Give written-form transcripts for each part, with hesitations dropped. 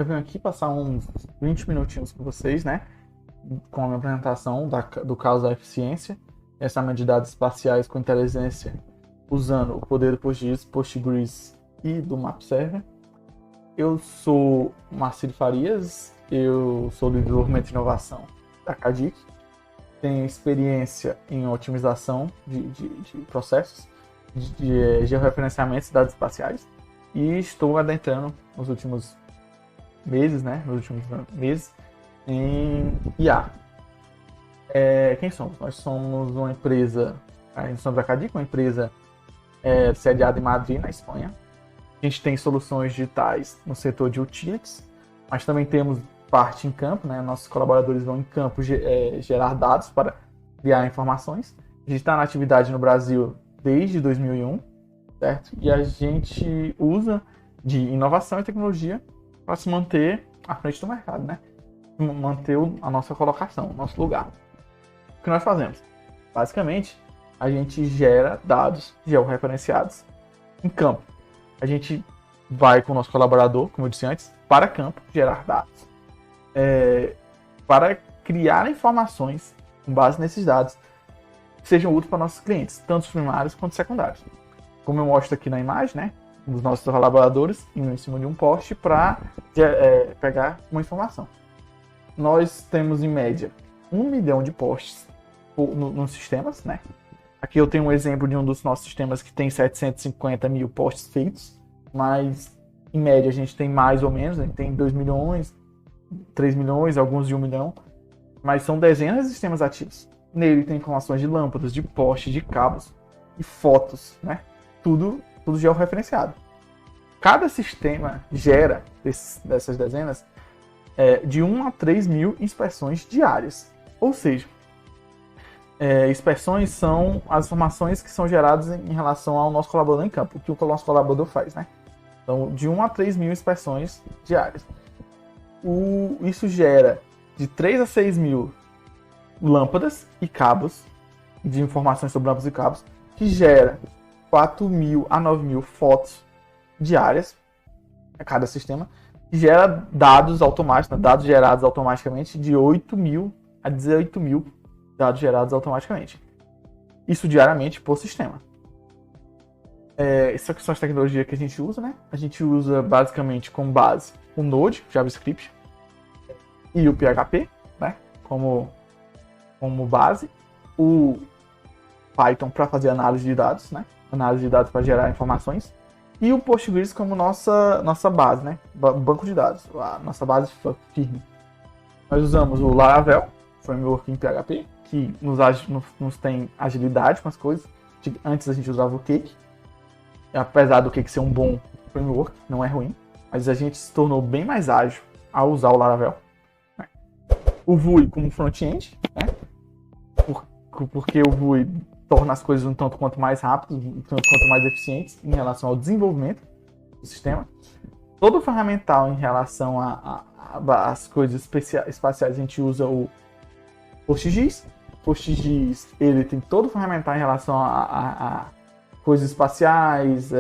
eu venho aqui passar uns 20 minutinhos com vocês, né? Com a minha apresentação do caso da eficiência, essa de dados espaciais com inteligência, usando o poder do Postgres e do MapServer. Eu sou Marcílio Farias, eu sou do desenvolvimento e inovação da CADIC, tenho experiência em otimização de processos, de georreferenciamento de dados espaciais, e estou adentrando nos últimos meses, em IA. Quem somos? Nós somos uma empresa, a gente somos a CADIC, uma empresa sediada em Madrid, na Espanha. A gente tem soluções digitais no setor de utilities, mas também temos parte em campo, né? Nossos colaboradores vão em campo gerar dados para criar informações. A gente está na atividade no Brasil desde 2001, certo? E a gente usa de inovação e tecnologia para se manter à frente do mercado, né? Manter a nossa colocação, o nosso lugar. O que nós fazemos? Basicamente, a gente gera dados georreferenciados em campo. A gente vai com o nosso colaborador, como eu disse antes, para campo gerar dados. Para criar informações com base nesses dados que sejam úteis para nossos clientes, tanto os primários quanto os secundários. Como eu mostro aqui na imagem, né? Dos nossos colaboradores indo em cima de um poste para pegar uma informação. Nós temos, em média, 1 milhão de posts nos sistemas, né? Aqui eu tenho um exemplo de um dos nossos sistemas que tem 750 mil posts feitos, mas, em média, a gente tem mais ou menos, a gente tem 2 milhões, 3 milhões, alguns de 1 milhão, mas são dezenas de sistemas ativos. Nele tem informações de lâmpadas, de postes, de cabos e fotos, né? Tudo georreferenciado. Cada sistema gera, dessas dezenas, de 1 a 3 mil inspeções diárias. Ou seja, inspeções são as informações que são geradas em relação ao nosso colaborador em campo, o que o nosso colaborador faz, né? Então, de 1 a 3 mil inspeções diárias. Isso gera de 3 a 6 mil lâmpadas e cabos, de informações sobre lâmpadas e cabos, que gera 4 mil a 9 mil fotos diárias a cada sistema, que gera dados automáticos, né, dados gerados automaticamente de 8 mil a 18 mil dados gerados automaticamente. Isso diariamente por sistema. Essas são as tecnologias que a gente usa, né? A gente usa basicamente como base o Node, JavaScript, e o PHP, né? Como base. O Python para fazer análise de dados, né? Análise de dados para gerar informações. E o Postgres como nossa base, né? Banco de dados, a nossa base firme. Nós usamos o Laravel, framework em PHP, que nos tem agilidade com as coisas. Antes a gente usava o Cake, apesar do Cake ser um bom framework, não é ruim, mas a gente se tornou bem mais ágil ao usar o Laravel. O Vue como front-end, né? Porque o Vue torna as coisas um tanto quanto mais rápidas, um tanto quanto mais eficientes em relação ao desenvolvimento do sistema. Todo o ferramental em relação às coisas espaciais, a gente usa o PostGIS. PostGIS, ele tem todo o ferramental em relação a coisas espaciais,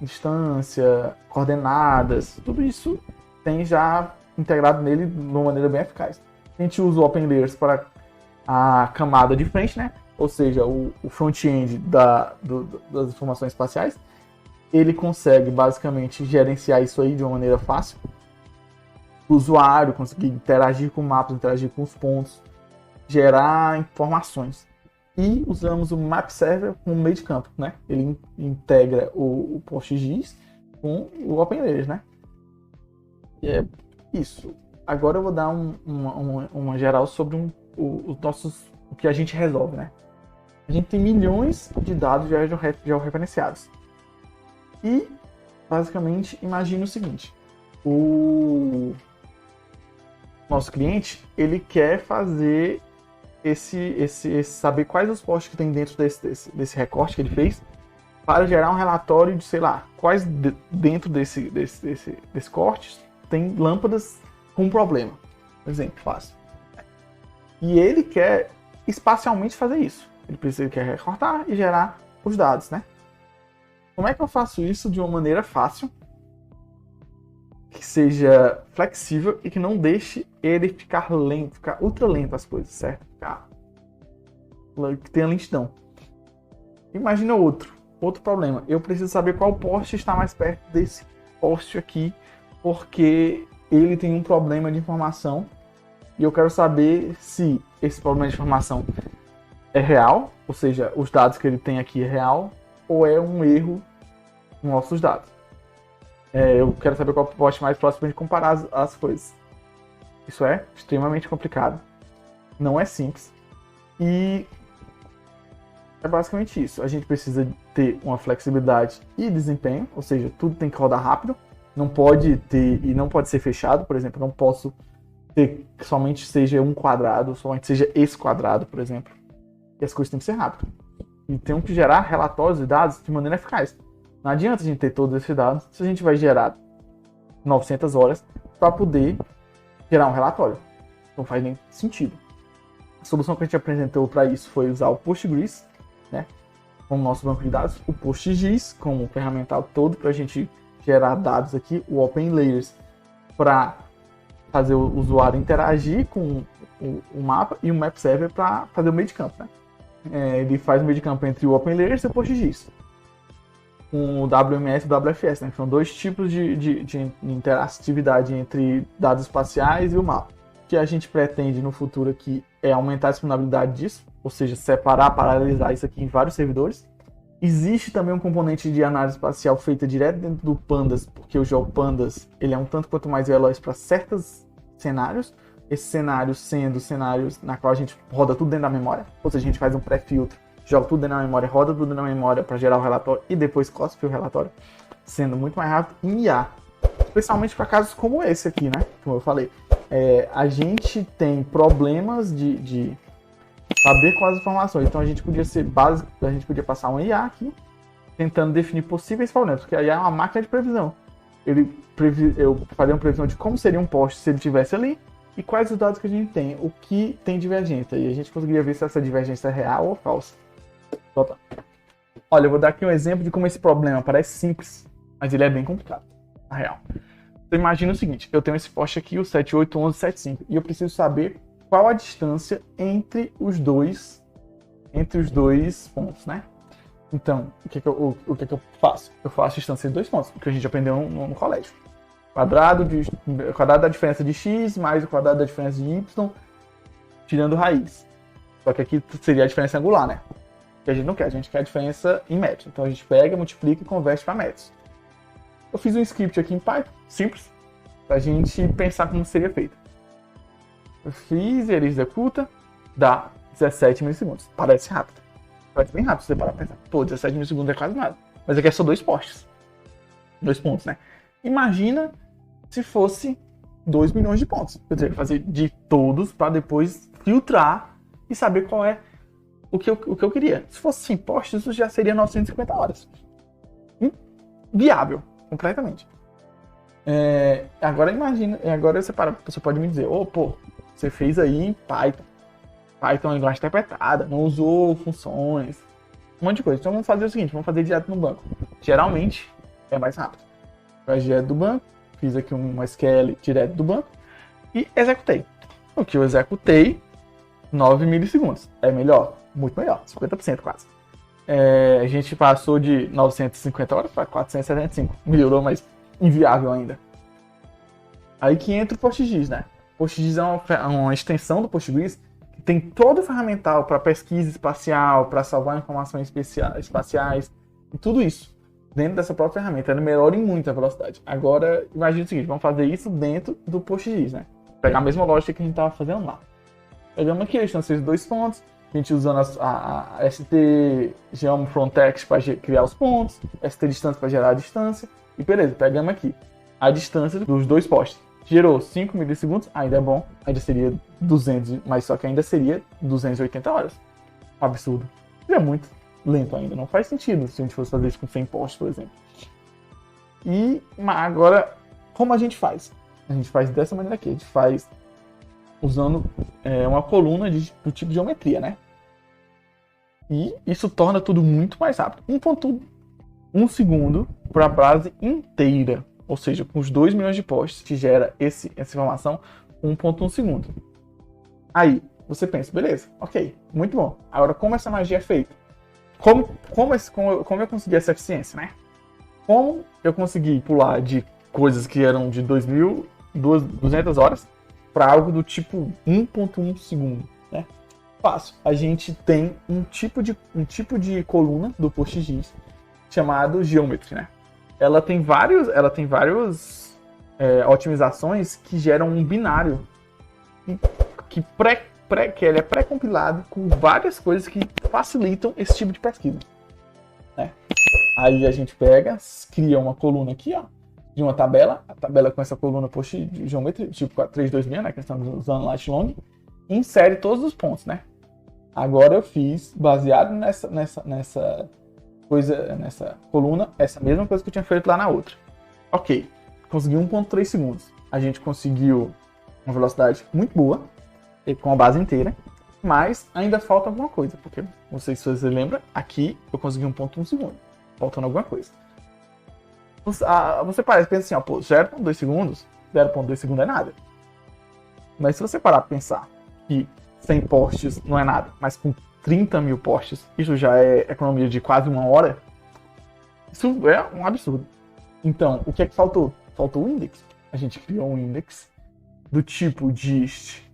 distância, coordenadas, tudo isso tem já integrado nele de uma maneira bem eficaz. A gente usa o OpenLayers para a camada de frente, né? Ou seja, o front-end das informações espaciais. Ele consegue basicamente gerenciar isso aí de uma maneira fácil. O usuário conseguir interagir com mapas, interagir com os pontos, gerar informações. E usamos o MapServer como meio de campo, né? Ele integra o PostGIS com o OpenLayers, né? E é isso. Agora eu vou dar uma geral sobre o que a gente resolve, né? A gente tem milhões de dados georreferenciados. E, basicamente, imagine o seguinte. O nosso cliente, ele quer fazer saber quais os postes que tem dentro desse recorte que ele fez para gerar um relatório de, sei lá, quais dentro desse corte tem lâmpadas com problema. Um exemplo fácil. E ele quer espacialmente fazer isso. Ele quer recortar e gerar os dados, né? Como é que eu faço isso de uma maneira fácil, que seja flexível e que não deixe ele ficar lento, ficar ultra lento as coisas, certo? Que tenha lentidão. Imagina outro problema. Eu preciso saber qual poste está mais perto desse poste aqui, porque ele tem um problema de informação e eu quero saber se esse problema de informação é real, ou seja, os dados que ele tem aqui é real, ou é um erro nos nossos dados. Eu quero saber qual poste mais próximo para a gente comparar as coisas. Isso é extremamente complicado. Não é simples. E é basicamente isso. A gente precisa ter uma flexibilidade e desempenho, ou seja, tudo tem que rodar rápido. Não pode ser fechado, por exemplo. Não posso ter que somente seja um quadrado, somente seja esse quadrado, por exemplo. E as coisas têm que ser rápidas. E tem que gerar relatórios e dados de maneira eficaz. Não adianta a gente ter todos esses dados se a gente vai gerar 900 horas para poder gerar um relatório. Não faz nem sentido. A solução que a gente apresentou para isso foi usar o Postgres, né, como nosso banco de dados, o PostGIS como ferramental todo para a gente gerar dados aqui, o OpenLayers para fazer o usuário interagir com o mapa e o Map Server para fazer o meio de campo, né? Ele faz o meio de campo entre o OpenLayers e o PostGIS, com o WMS e o WFS, né? São dois tipos de interatividade entre dados espaciais e o mapa. O que a gente pretende no futuro aqui é aumentar a disponibilidade disso, ou seja, separar, paralelizar isso aqui em vários servidores. Existe também um componente de análise espacial feita direto dentro do Pandas, porque o GeoPandas ele é um tanto quanto mais veloz para certos cenários. Esses cenários sendo cenários na qual a gente roda tudo dentro da memória, ou seja, a gente faz um pré-filtro, joga tudo dentro da memória, roda tudo dentro da memória para gerar o relatório e depois cospe o relatório, sendo muito mais rápido em IA. Especialmente para casos como esse aqui, né? Como eu falei. A gente tem problemas de saber quais informações. Então a gente podia ser básico, a gente podia passar um IA aqui, tentando definir possíveis problemas, porque a IA é uma máquina de previsão. Eu faria uma previsão de como seria um poste se ele estivesse ali, e quais os dados que a gente tem, o que tem divergência, e a gente conseguiria ver se essa divergência é real ou falsa. Olha, eu vou dar aqui um exemplo de como esse problema parece simples, mas ele é bem complicado, na real. Então imagina o seguinte, eu tenho esse poste aqui, o 781175, e eu preciso saber qual a distância entre os dois pontos, né? Então, o que eu faço? Eu faço a distância de dois pontos, porque a gente aprendeu no colégio. Quadrado da diferença de x mais o quadrado da diferença de y, tirando raiz. Só que aqui seria a diferença angular, né? Que a gente não quer, a gente quer a diferença em metros. Então a gente pega, multiplica e converte para metros. Eu fiz um script aqui em Python, simples, pra gente pensar como seria feito. Eu fiz, ele executa, dá 17 milissegundos. Parece rápido. Parece bem rápido se você parar pra pensar. Pô, 17 milissegundos é quase nada. Mas aqui é só dois postes. 2 pontos, né? Imagina se fosse 2 milhões de pontos. Eu teria que fazer de todos para depois filtrar e saber qual é o que eu queria. Se fosse 100 postes, isso já seria 950 horas. Viável, completamente. Agora imagina, agora você pode me dizer, pô, você fez aí em Python. Python é linguagem interpretada, não usou funções, um monte de coisa. Então vamos fazer o seguinte, vamos fazer direto no banco. Geralmente é mais rápido. Vai direto do banco, fiz aqui um SQL direto do banco e executei. O que eu executei, 9 milissegundos. É melhor? Muito melhor, 50% quase. A gente passou de 950 horas para 475. Melhorou, mas inviável ainda. Aí que entra o PostGIS, né? O PostGIS é uma extensão do Postgres que tem todo o ferramental para pesquisa espacial, para salvar informações espaciais e tudo isso dentro dessa própria ferramenta. Ela melhora em muita velocidade. Agora, imagina o seguinte, vamos fazer isso dentro do PostGIS, né? Pegar a mesma lógica que a gente estava fazendo lá. Pegamos aqui a distância de 2 pontos, a gente usando a ST Geom-Frontex para criar os pontos, ST distância para gerar a distância, e beleza, pegamos aqui a distância dos dois postes. Gerou 5 milissegundos, ainda é bom, ainda seria 200, mas só que ainda seria 280 horas. Um absurdo. É muito lento ainda, não faz sentido se a gente fosse fazer isso com 100 postes, por exemplo. E agora, como a gente faz? A gente faz dessa maneira aqui, a gente faz usando uma coluna do tipo de geometria, né? E isso torna tudo muito mais rápido. 1.1 segundo para a base inteira. ou seja, com os 2 milhões de posts, que gera essa informação 1.1 segundo. Aí, você pensa, beleza, ok, muito bom. Agora, como essa magia é feita? Como eu consegui essa eficiência, né? Como eu consegui pular de coisas que eram de 2.200 horas para algo do tipo 1.1 segundo, né? Fácil. A gente tem um tipo de coluna do PostGIS chamado Geometry, né? Ela tem várias otimizações que geram um binário que ele é pré-compilado com várias coisas que facilitam esse tipo de pesquisa, né? Aí a gente pega, cria uma coluna aqui, ó, de uma tabela, a tabela com essa coluna de geometria, tipo 43266, né, que estamos usando Lat Long, e insere todos os pontos, né? Agora eu fiz, baseado nessa coluna, essa mesma coisa que eu tinha feito lá na outra. Ok, consegui 1.3 segundos. A gente conseguiu uma velocidade muito boa, com a base inteira, mas ainda falta alguma coisa, porque, não sei se você lembra, aqui eu consegui 1.1 segundo, faltando alguma coisa. Você pensa assim, ó, pô, 0.2 segundos, 0.2 segundos é nada. Mas se você parar pra pensar que 100 posts não é nada, mas com 30 mil posts, isso já é economia de quase 1 hora, isso é um absurdo. Então, o que é que faltou? Faltou o index. A gente criou um index do tipo dist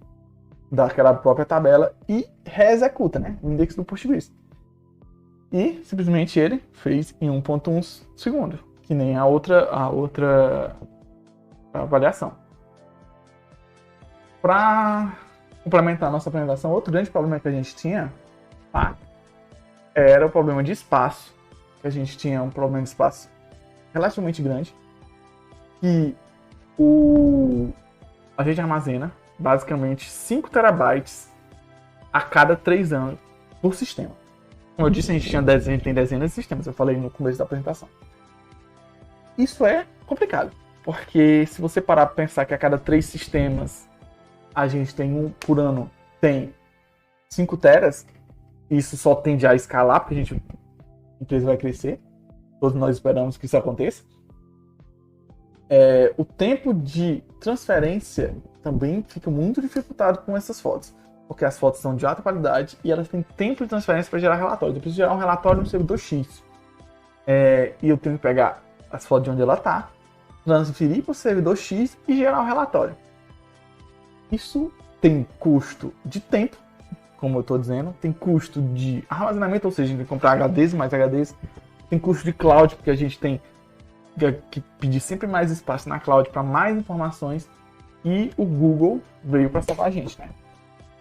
daquela própria tabela e reexecuta, né? O index do PostGIS. E simplesmente ele fez em 1.1 segundo, que nem a outra avaliação. Para complementar a nossa apresentação, outro grande problema que a gente tinha era o problema de espaço. Que a gente tinha um problema de espaço relativamente grande, que a gente armazena basicamente 5 terabytes a cada 3 anos por sistema. Como eu disse, a gente tem dezenas de sistemas, eu falei no começo da apresentação. Isso é complicado, porque se você parar para pensar que a cada 3 sistemas a gente tem por ano tem 5 teras, isso só tende a escalar, porque a empresa vai crescer, todos nós esperamos que isso aconteça. O tempo de transferência também fica muito dificultado com essas fotos, porque as fotos são de alta qualidade e elas têm tempo de transferência para gerar relatório. Eu preciso gerar um relatório no servidor X, e eu tenho que pegar as fotos de onde ela está, transferir para o servidor X e gerar o relatório. Isso tem custo de tempo, como eu estou dizendo, tem custo de armazenamento, ou seja, a gente tem que comprar HDs mais HDs, tem custo de cloud, porque a gente tem que pedir sempre mais espaço na cloud para mais informações, e o Google veio para salvar a gente, né?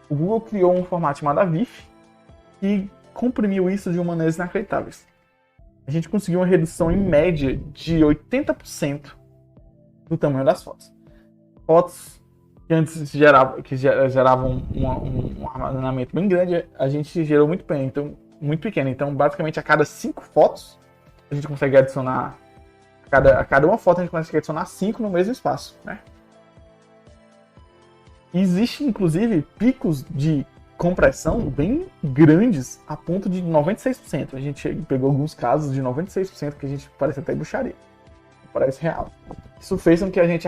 O Google criou um formato chamado AVIF e comprimiu isso de uma maneira inacreditável. A gente conseguiu uma redução em média de 80% do tamanho das fotos. Fotos que antes geravam um armazenamento bem grande, a gente gerou muito pequeno. Então, basicamente, a cada 5 fotos, a gente consegue adicionar. A cada uma foto, a gente consegue adicionar 5 no mesmo espaço, né? Existe, inclusive, picos de compressão bem grandes, a ponto de 96%. A gente pegou alguns casos de 96%, que a gente parece até bruxaria. Parece real. Isso fez com que a gente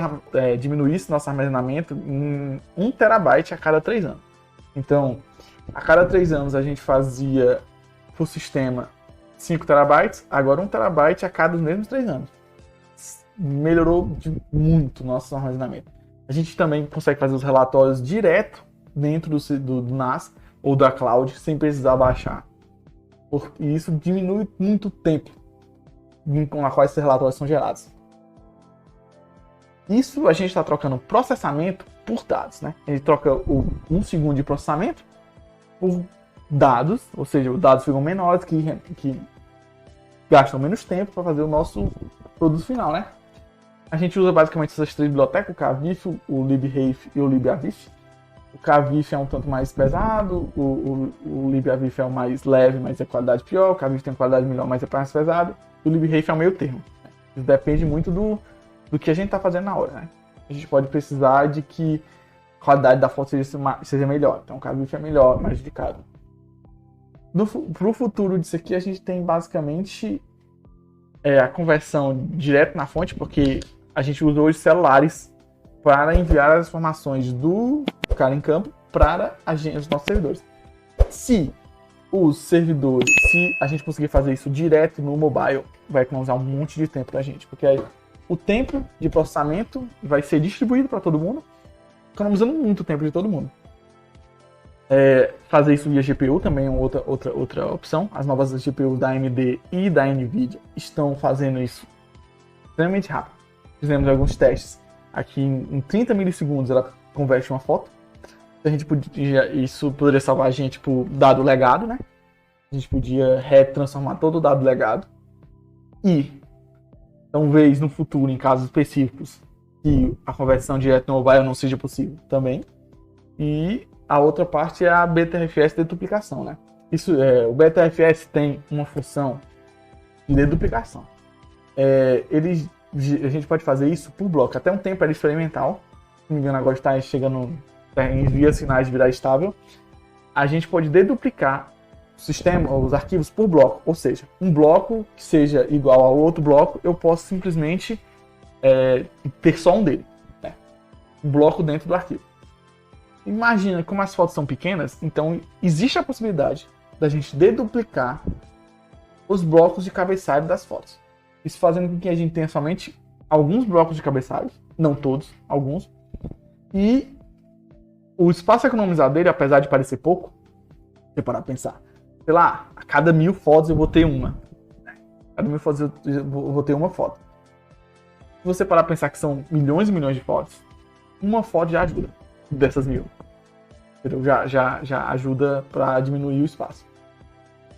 diminuísse nosso armazenamento em 1 terabyte a cada 3 anos. Então, a cada 3 anos a gente fazia por sistema 5 terabytes, agora 1 terabyte a cada os mesmos 3 anos. Melhorou muito o nosso armazenamento. A gente também consegue fazer os relatórios direto dentro do NAS ou da cloud, sem precisar baixar. E isso diminui muito o tempo com a qual esses relatórios são gerados. Isso a gente está trocando processamento por dados, né? A gente troca 1 segundo de processamento por dados, ou seja, os dados ficam menores, que gastam menos tempo para fazer o nosso produto final, né? A gente usa basicamente essas 3 bibliotecas, o KVIF, o LibRafe e o LibAVIF. O KVIF é um tanto mais pesado, o LibAVIF é o mais leve, mas é qualidade pior, o KVIF tem qualidade melhor, mas é mais pesado, e o LibRafe é o meio termo. Isso depende muito do que a gente está fazendo na hora, né? A gente pode precisar de que a qualidade da foto seja melhor, então o KVIF é melhor, mais indicado. Para o futuro disso aqui, a gente tem basicamente a conversão direto na fonte, porque a gente usa hoje celulares para enviar as informações do cara em campo para os nossos servidores. Se a gente conseguir fazer isso direto no mobile, vai economizar um monte de tempo pra gente, porque aí o tempo de processamento vai ser distribuído para todo mundo, economizando muito tempo de todo mundo. Fazer isso via GPU também é outra opção. As novas GPUs da AMD e da NVIDIA estão fazendo isso extremamente rápido. Fizemos alguns testes. Aqui em 30 milissegundos ela converte uma foto. Isso poderia salvar a gente por dado legado, né? A gente podia retransformar todo o dado legado. E, talvez no futuro, em casos específicos, que a conversão direta no mobile não seja possível também. E a outra parte é a BTRFS de duplicação, né? O BTRFS tem uma função de deduplicação. A gente pode fazer isso por bloco. Até um tempo era experimental. Se não me engano, agora está chegando em vias finais de virar estável. A gente pode deduplicar os arquivos por bloco. Ou seja, um bloco que seja igual ao outro bloco, eu posso simplesmente ter só um dele. Né? Um bloco dentro do arquivo. Imagina, como as fotos são pequenas, então existe a possibilidade da gente deduplicar os blocos de cabeçalho das fotos. Isso fazendo com que a gente tenha somente alguns blocos de cabeçalho, não todos, alguns. E o espaço economizado dele, apesar de parecer pouco, você parar pra pensar, sei lá, a cada 1000 fotos eu vou ter uma. A cada 1000 fotos eu vou ter uma foto. Se você parar pra pensar que são milhões e milhões de fotos, uma foto já ajuda. Dessas 1000. Entendeu? Já ajuda para diminuir o espaço.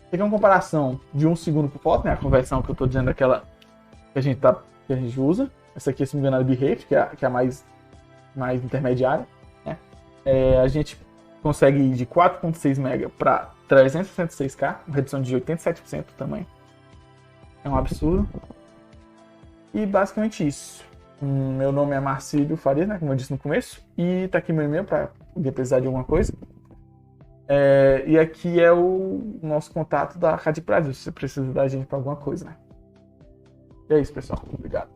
Tem uma comparação de 1 segundo por foto, né? A conversão que eu estou dizendo, aquela que a gente usa. Essa aqui, se não me engano, é a Bitrate, que é a mais intermediária. Né? A gente consegue ir de 4.6 MB para 366K, uma redução de 87% também. É um absurdo. E basicamente isso. Meu nome é Marcílio Farias, né, como eu disse no começo, e tá aqui meu e-mail para precisar de alguma coisa. E aqui é o nosso contato da Arcade Brasil, se você precisa da gente para alguma coisa, né? E é isso, pessoal. Obrigado.